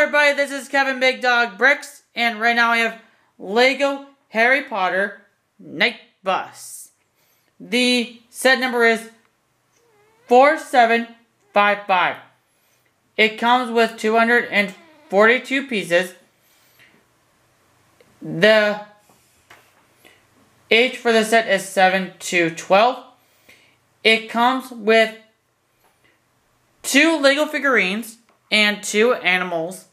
everybody, this is Kevin Big Dog Bricks, and right now I have Lego Harry Potter Night Bus. The set number is 4755. It comes with 242 pieces. The age for the set is 7 to 12. It comes with 2 Lego figurines and 2 animals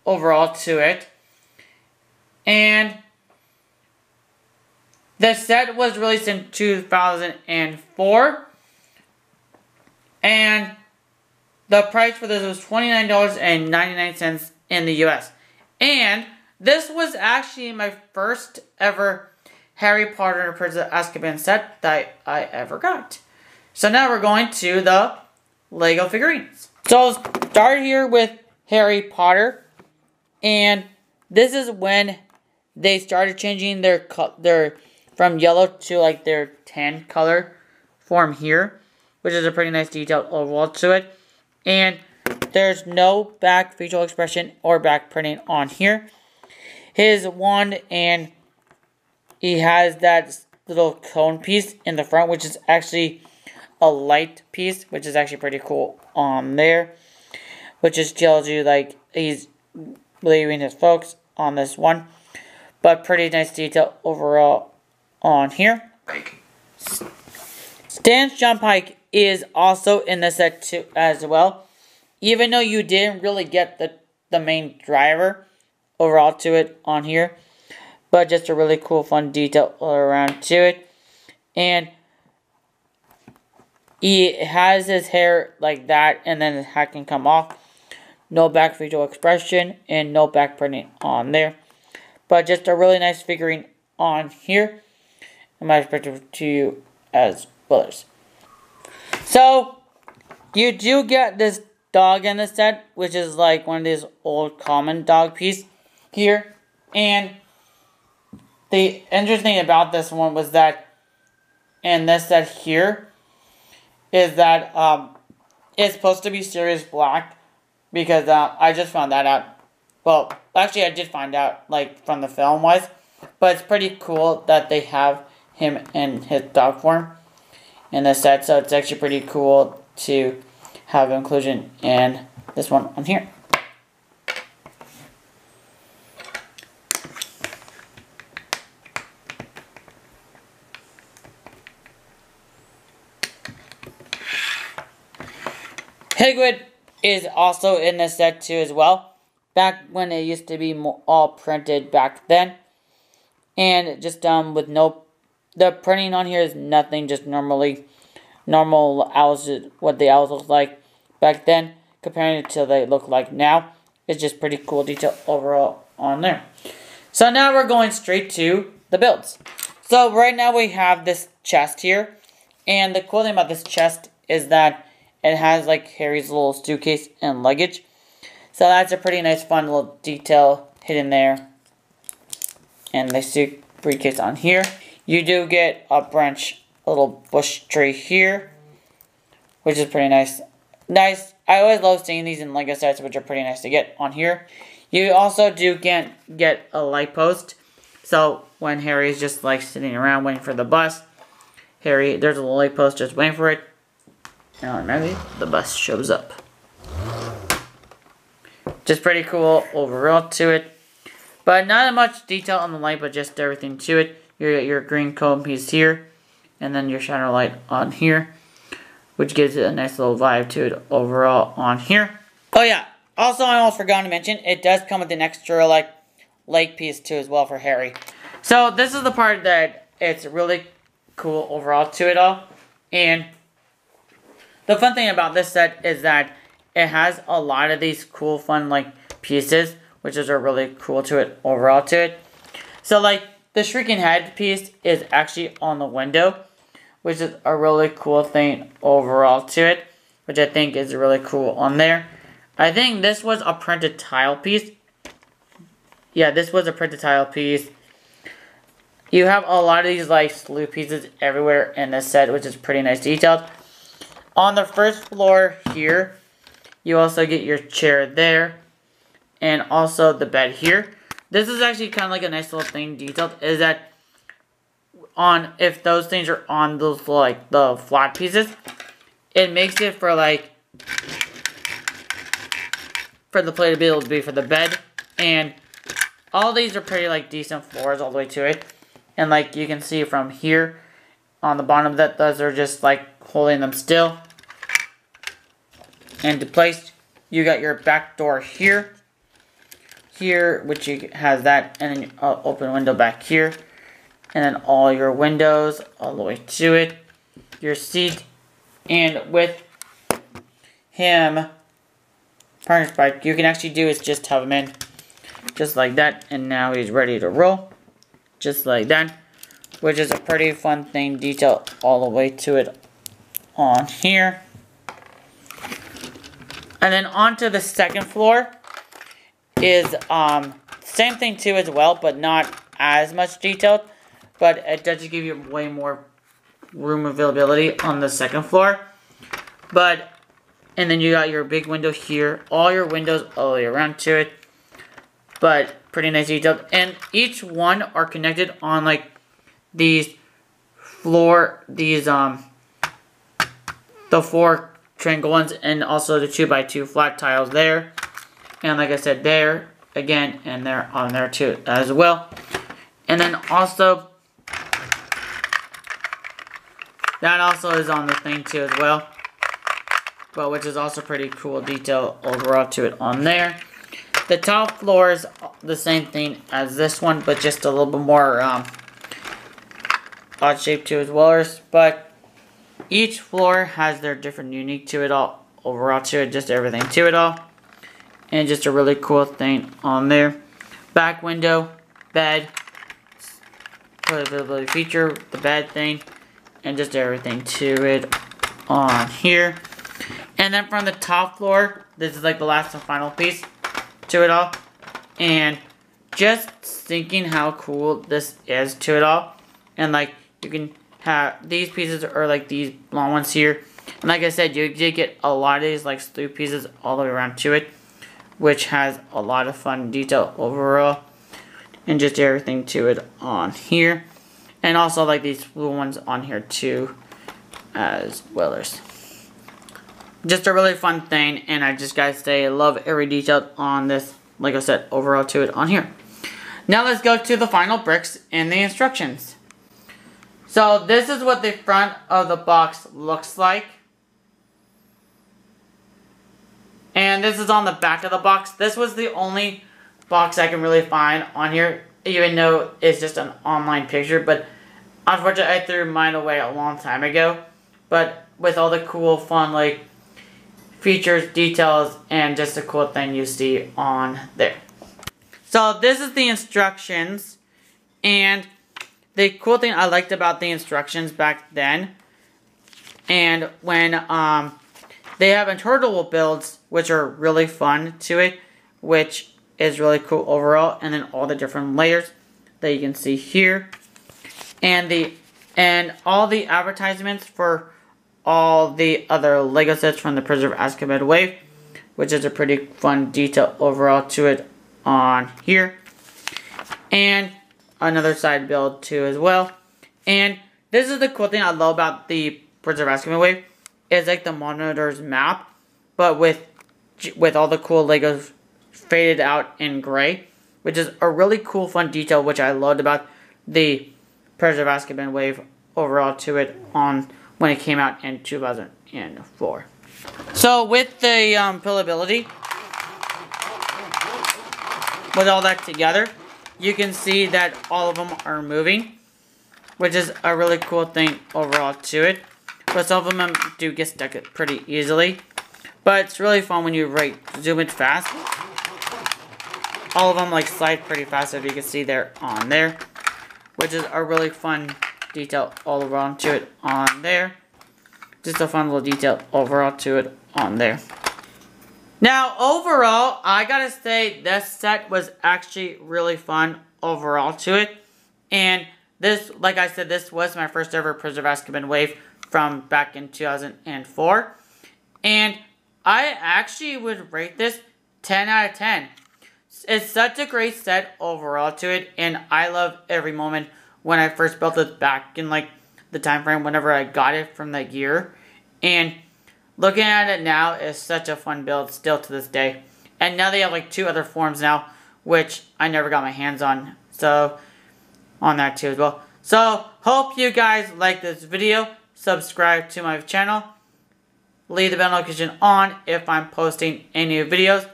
overall to it. And the set was released in 2004. And the price for this was $29.99 in the US. And this was actually my first ever Harry Potter and the Prisoner of Azkaban set that I ever got. So now we're going to the Lego figurines. So I'll start here with Harry Potter. And this is when they started changing their from yellow to like their tan color form here, which is a pretty nice detail overall to it. And there's no back facial expression or back printing on here. His wand, and he has that little cone piece in the front, which is actually a light piece, which is actually pretty cool on there, which just tells you like he's leaving his focus on this one. But pretty nice detail overall on here. Stan's jump hike is also in the set too as well, even though you didn't really get the main driver overall to it on here, but just a really cool fun detail all around to it. And he has his hair like that, and then his hat can come off. No back facial expression and no back printing on there, but just a really nice figurine on here. In my perspective to you as well. So you do get this dog in the set, which is like one of these old common dog piece here. And the interesting thing about this one was that in this set here is that it's supposed to be Sirius Black, because I just found that out. Well, actually I did find out like from the film wise, but it's pretty cool that they have him in his dog form in the set, so it's actually pretty cool to have inclusion in this one on here. Hagrid is also in this set too as well, back when it used to be all printed back then. And just with no, the printing on here is nothing, just normal owls, what the owls look like back then, comparing it to they look like now. It's just pretty cool detail overall on there. So now we're going straight to the builds. So right now we have this chest here, and the cool thing about this chest is that it has like Harry's little suitcase and luggage. So that's a pretty nice fun little detail hidden there. And the briefcase on here. You do get a branch, a little bush tree here, which is pretty nice. I always love seeing these in Lego sets, which are pretty nice to get on here. You also do get a light post. So when Harry's just like sitting around waiting for the bus, there's a little light post just waiting for it. And automatically the bus shows up. Just pretty cool overall to it. But not much detail on the light, but just everything to it. Your green cone piece here, and then your shadow light on here, which gives it a nice little vibe to it overall on here. Oh yeah, also I almost forgot to mention, it does come with an extra like light piece too as well for Harry. So this is the part that it's really cool overall to it all. And the fun thing about this set is that it has a lot of these cool fun like pieces, which is really cool to it overall to it. So like the shrieking head piece is actually on the window, which is a really cool thing overall to it, which I think is really cool on there. I think this was a printed tile piece. Yeah, this was a printed tile piece. You have a lot of these like sleeve pieces everywhere in this set, which is pretty nice detailed. On the first floor here, you also get your chair there. and also the bed here. This is actually kind of like a nice little thing detailed, is that if those things are on those like the flat pieces, it makes it for like for the playability for the bed. And all these are pretty like decent floors all the way to it. And like you can see from here on the bottom that those are just like holding them still and to place. You got your back door here, which has that, and then open window back here, and then all your windows all the way to it, your seat, and with him harness bike, you can actually do is just have him in just like that, and now he's ready to roll just like that, which is a pretty fun thing detail all the way to it on here. And then onto the second floor is same thing too as well, but not as much detailed, but it does give you way more room availability on the second floor. And then you got your big window here, all your windows all the way around to it, but pretty nice detailed. And each one are connected on like these the 4 triangle ones, and also the 2x2 flat tiles there. And like I said, there again, and there on there too as well. And then also that also is on the thing too as well, but which is also pretty cool detail overall to it on there. The top floor is the same thing as this one, but just a little bit more odd shape too as well. But each floor has their different unique to it all, overall to it, just everything to it all. And just a really cool thing on there. Back window, bed, availability feature, the bed thing, and just everything to it on here. And then from the top floor, this is like the last and final piece to it all. And just thinking how cool this is to it all. And like you can have these pieces are like these long ones here, and like I said, you did get a lot of these like sleeve pieces all the way around to it, which has a lot of fun detail overall, and just everything to it on here, and also like these little ones on here too as well. Just a really fun thing, and I just gotta say I love every detail on this, like I said, overall to it on here. Now let's go to the final bricks and the instructions. So this is what the front of the box looks like. And this is on the back of the box. This was the only box I can really find on here, even though it's just an online picture. But unfortunately, I threw mine away a long time ago. But with all the cool, fun, like, features, details, and just a cool thing you see on there. So this is the instructions, and the cool thing I liked about the instructions back then, and when they have interpretable builds, which are really fun to it, which is really cool overall, and then all the different layers that you can see here, and all the advertisements for all the other Lego sets from the Prisoner of Azkaban wave, which is a pretty fun detail overall to it on here, and another side build too as well. And this is the cool thing I love about the Prisoner of Azkaban wave, is like the Monitor's map, but with all the cool Legos faded out in gray, which is a really cool fun detail which I loved about the Prisoner of Azkaban wave overall to it on when it came out in 2004. So with the pillability, with all that together, you can see that all of them are moving, which is a really cool thing overall to it. But some of them do get stuck pretty easily. But it's really fun when you zoom it fast. All of them like slide pretty fast, as you can see there on there, which is a really fun detail all around to it on there. Just a fun little detail overall to it on there. Now, overall, I gotta say this set was actually really fun overall to it. And this, like I said, this was my first ever Prisoner of Azkaban wave from back in 2004. And I actually would rate this 10 out of 10. it's such a great set overall to it, and I love every moment when I first built it back in like the time frame whenever I got it from that year. And looking at it now is such a fun build still to this day. And now they have like 2 other forms now, which I never got my hands on. So, on that too as well. So, hope you guys like this video. Subscribe to my channel. Leave the bell notification on if I'm posting any new videos.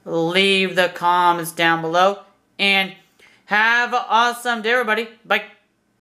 Leave the comments down below. And have an awesome day, everybody. Bye.